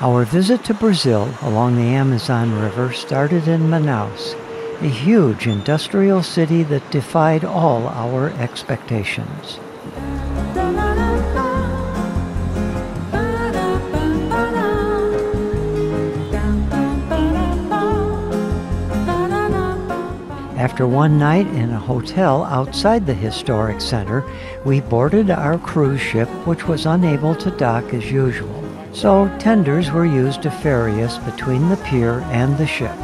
Our visit to Brazil along the Amazon River started in Manaus, a huge industrial city that defied all our expectations. After one night in a hotel outside the historic center, we boarded our cruise ship, which was unable to dock as usual. So tenders were used to ferry us between the pier and the ship.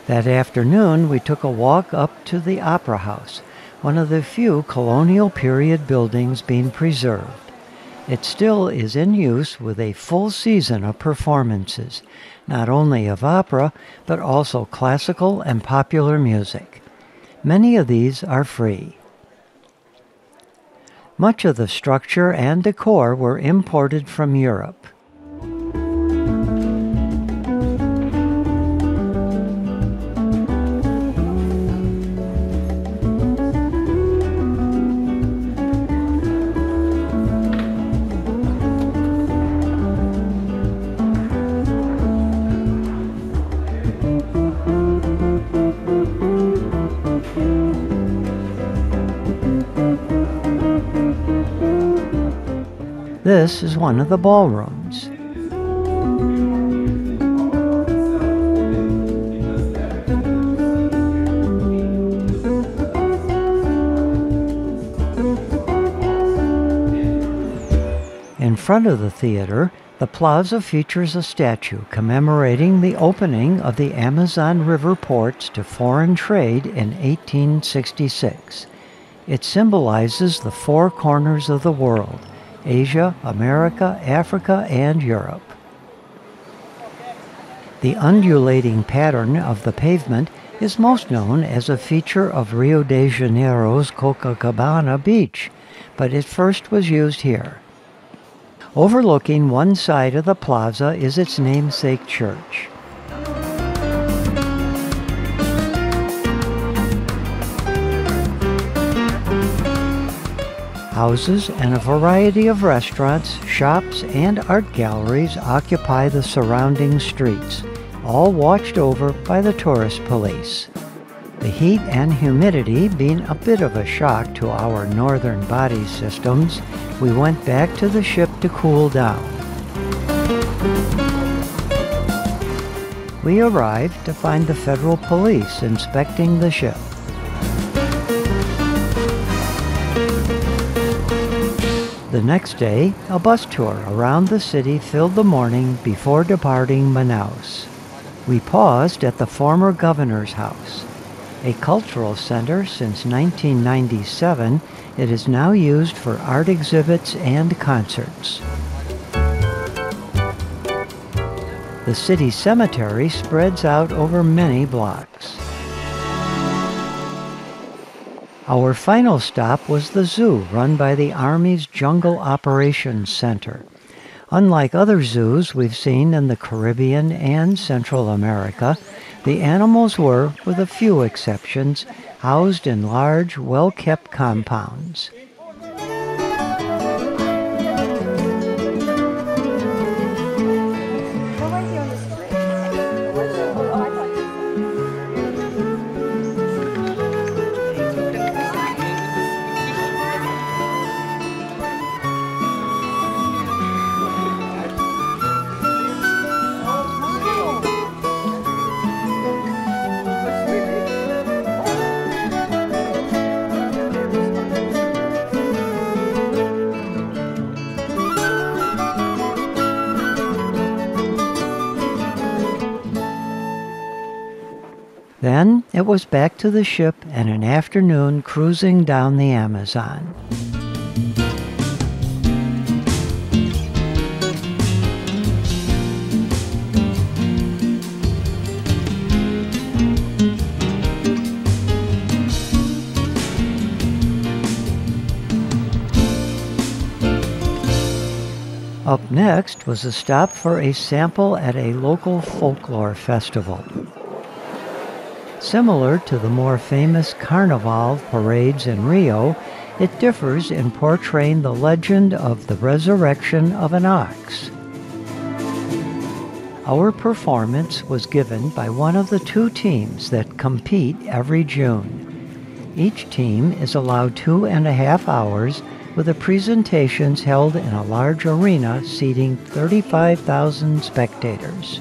That afternoon, we took a walk up to the Opera House, one of the few colonial period buildings being preserved. It still is in use with a full season of performances, not only of opera, but also classical and popular music. Many of these are free. Much of the structure and decor were imported from Europe. This is one of the ballrooms. In front of the theater, the plaza features a statue commemorating the opening of the Amazon River ports to foreign trade in 1866. It symbolizes the four corners of the world: Asia, America, Africa, and Europe. The undulating pattern of the pavement is most known as a feature of Rio de Janeiro's Copacabana Beach, but it first was used here. Overlooking one side of the plaza is its namesake church. Houses and a variety of restaurants, shops, and art galleries occupy the surrounding streets, all watched over by the tourist police. The heat and humidity being a bit of a shock to our northern body systems, we went back to the ship to cool down. We arrived to find the federal police inspecting the ship. The next day, a bus tour around the city filled the morning before departing Manaus. We paused at the former governor's house. A cultural center since 1997, it is now used for art exhibits and concerts. The city cemetery spreads out over many blocks. Our final stop was the zoo run by the Army's Jungle Operations Center. Unlike other zoos we've seen in the Caribbean and Central America, the animals were, with a few exceptions, housed in large, well-kept compounds. Then it was back to the ship and an afternoon cruising down the Amazon. Up next was a stop for a sample at a local folklore festival. Similar to the more famous Carnival parades in Rio, it differs in portraying the legend of the resurrection of an ox. Our performance was given by one of the two teams that compete every June. Each team is allowed 2.5 hours, with the presentations held in a large arena seating 35,000 spectators.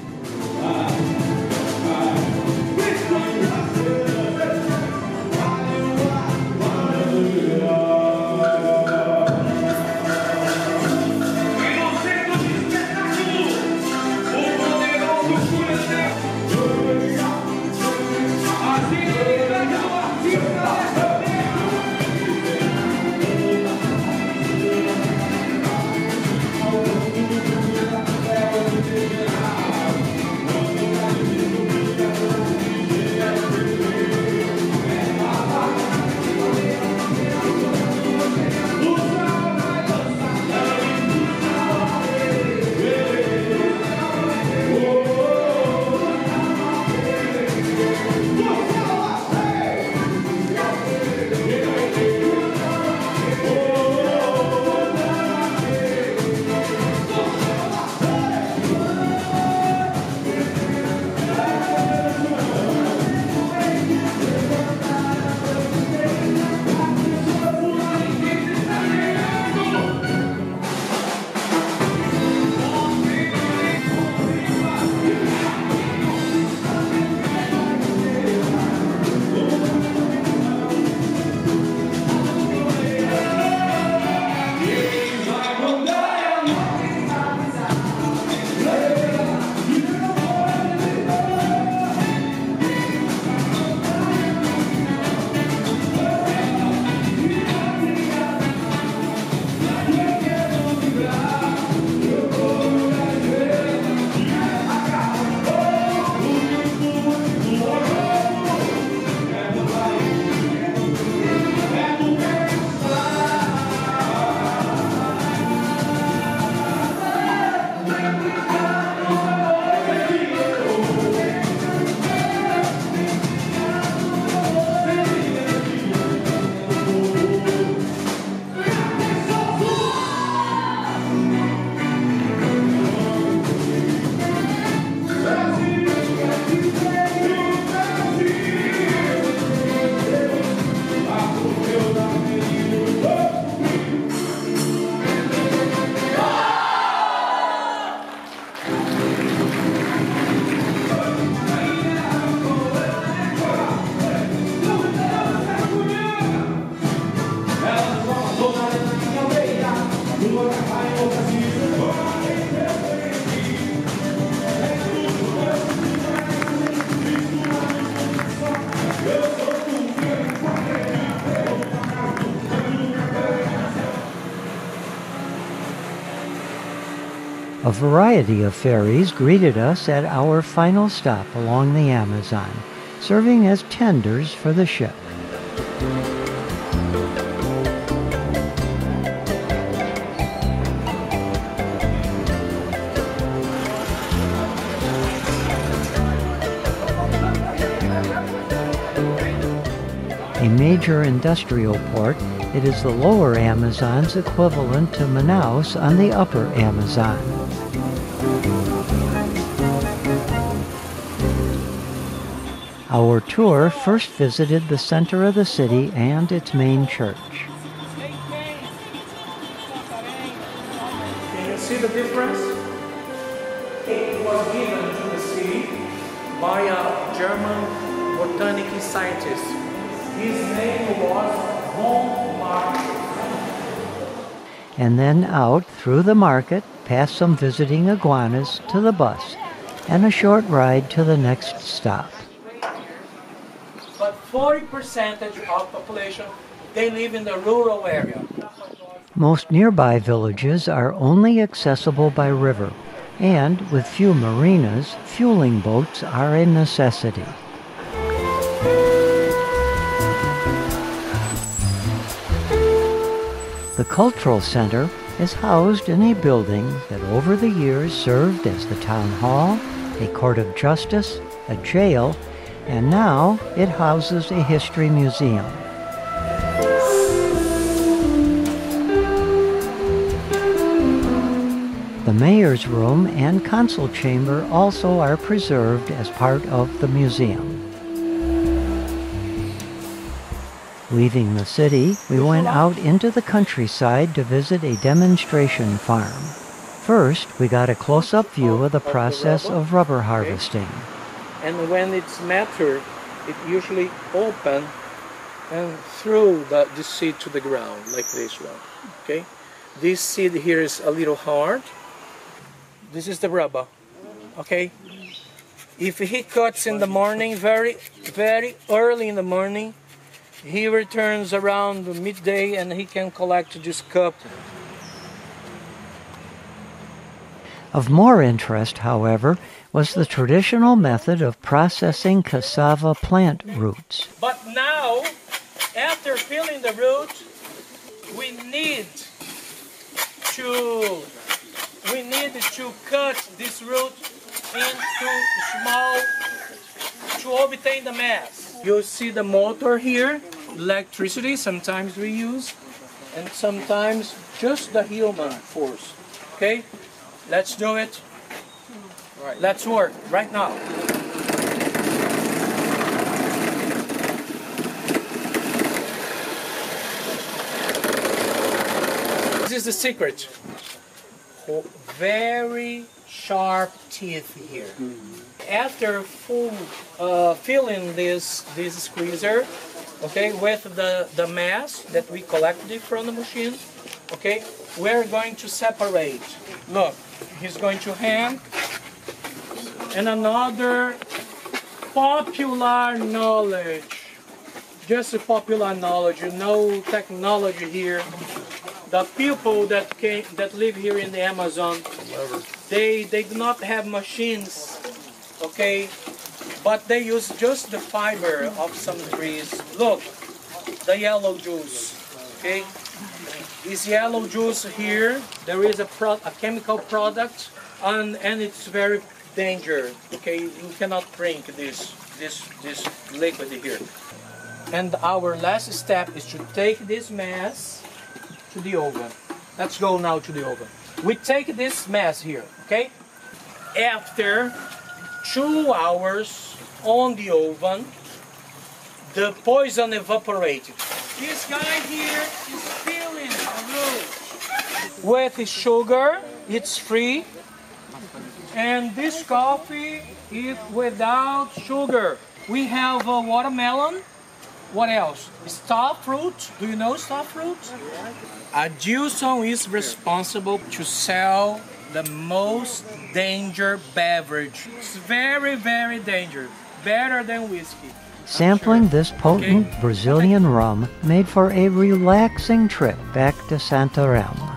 A variety of ferries greeted us at our final stop along the Amazon, serving as tenders for the ship. A major industrial port, it is the lower Amazon's equivalent to Manaus on the upper Amazon. Our tour first visited the center of the city and its main church. Can you see the difference? It was given to the city by a German botanic scientist. His name was Bumbá. And then out through the market, past some visiting iguanas, to the bus, and a short ride to the next stop. But 40% of population, they live in the rural area. Most nearby villages are only accessible by river, and with few marinas, fueling boats are a necessity. The cultural center, is housed in a building that over the years served as the town hall, a court of justice, a jail, and now it houses a history museum. The mayor's room and council chamber also are preserved as part of the museum. Leaving the city, we went out into the countryside to visit a demonstration farm. First, we got a close-up view of the process of rubber harvesting. And when it's mature, it usually open and throw the seed to the ground, like this one. Okay? This seed here is a little hard. This is the rubber. Okay? If he cuts in the morning, very early in the morning, he returns around midday and he can collect this cup. Of more interest, however, was the traditional method of processing cassava plant roots. But now, after peeling the root, we need to cut this root into small to obtain the mass. You see the motor here, electricity sometimes we use, and sometimes just the human force. Okay, let's do it. Right. Let's work right now. This is the secret. Very sharp teeth here. After filling this squeezer, okay, with the mass that we collected from the machine, okay, we're going to separate. Look, he's going to hang. And another popular knowledge, just a popular knowledge, no technology here. The people that live here in the Amazon, they do not have machines, okay, but they use just the fiber of some trees. Look, the yellow juice, okay. This yellow juice here, there is a chemical product, and it's very dangerous. Okay, you cannot drink this liquid here. And our last step is to take this mass to the oven. Let's go now to the oven. We take this mass here, okay? After 2 hours on the oven, the poison evaporated. This guy here is filling a root with sugar. It's free. And this coffee is without sugar. We have a watermelon. What else? Star fruit. Do you know star fruit? Adilson is responsible to sell the most dangerous beverage. It's very, very dangerous. Better than whiskey. Sampling this potent Brazilian rum made for a relaxing trip back to Santarém.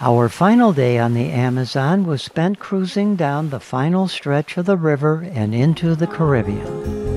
Our final day on the Amazon was spent cruising down the final stretch of the river and into the Caribbean.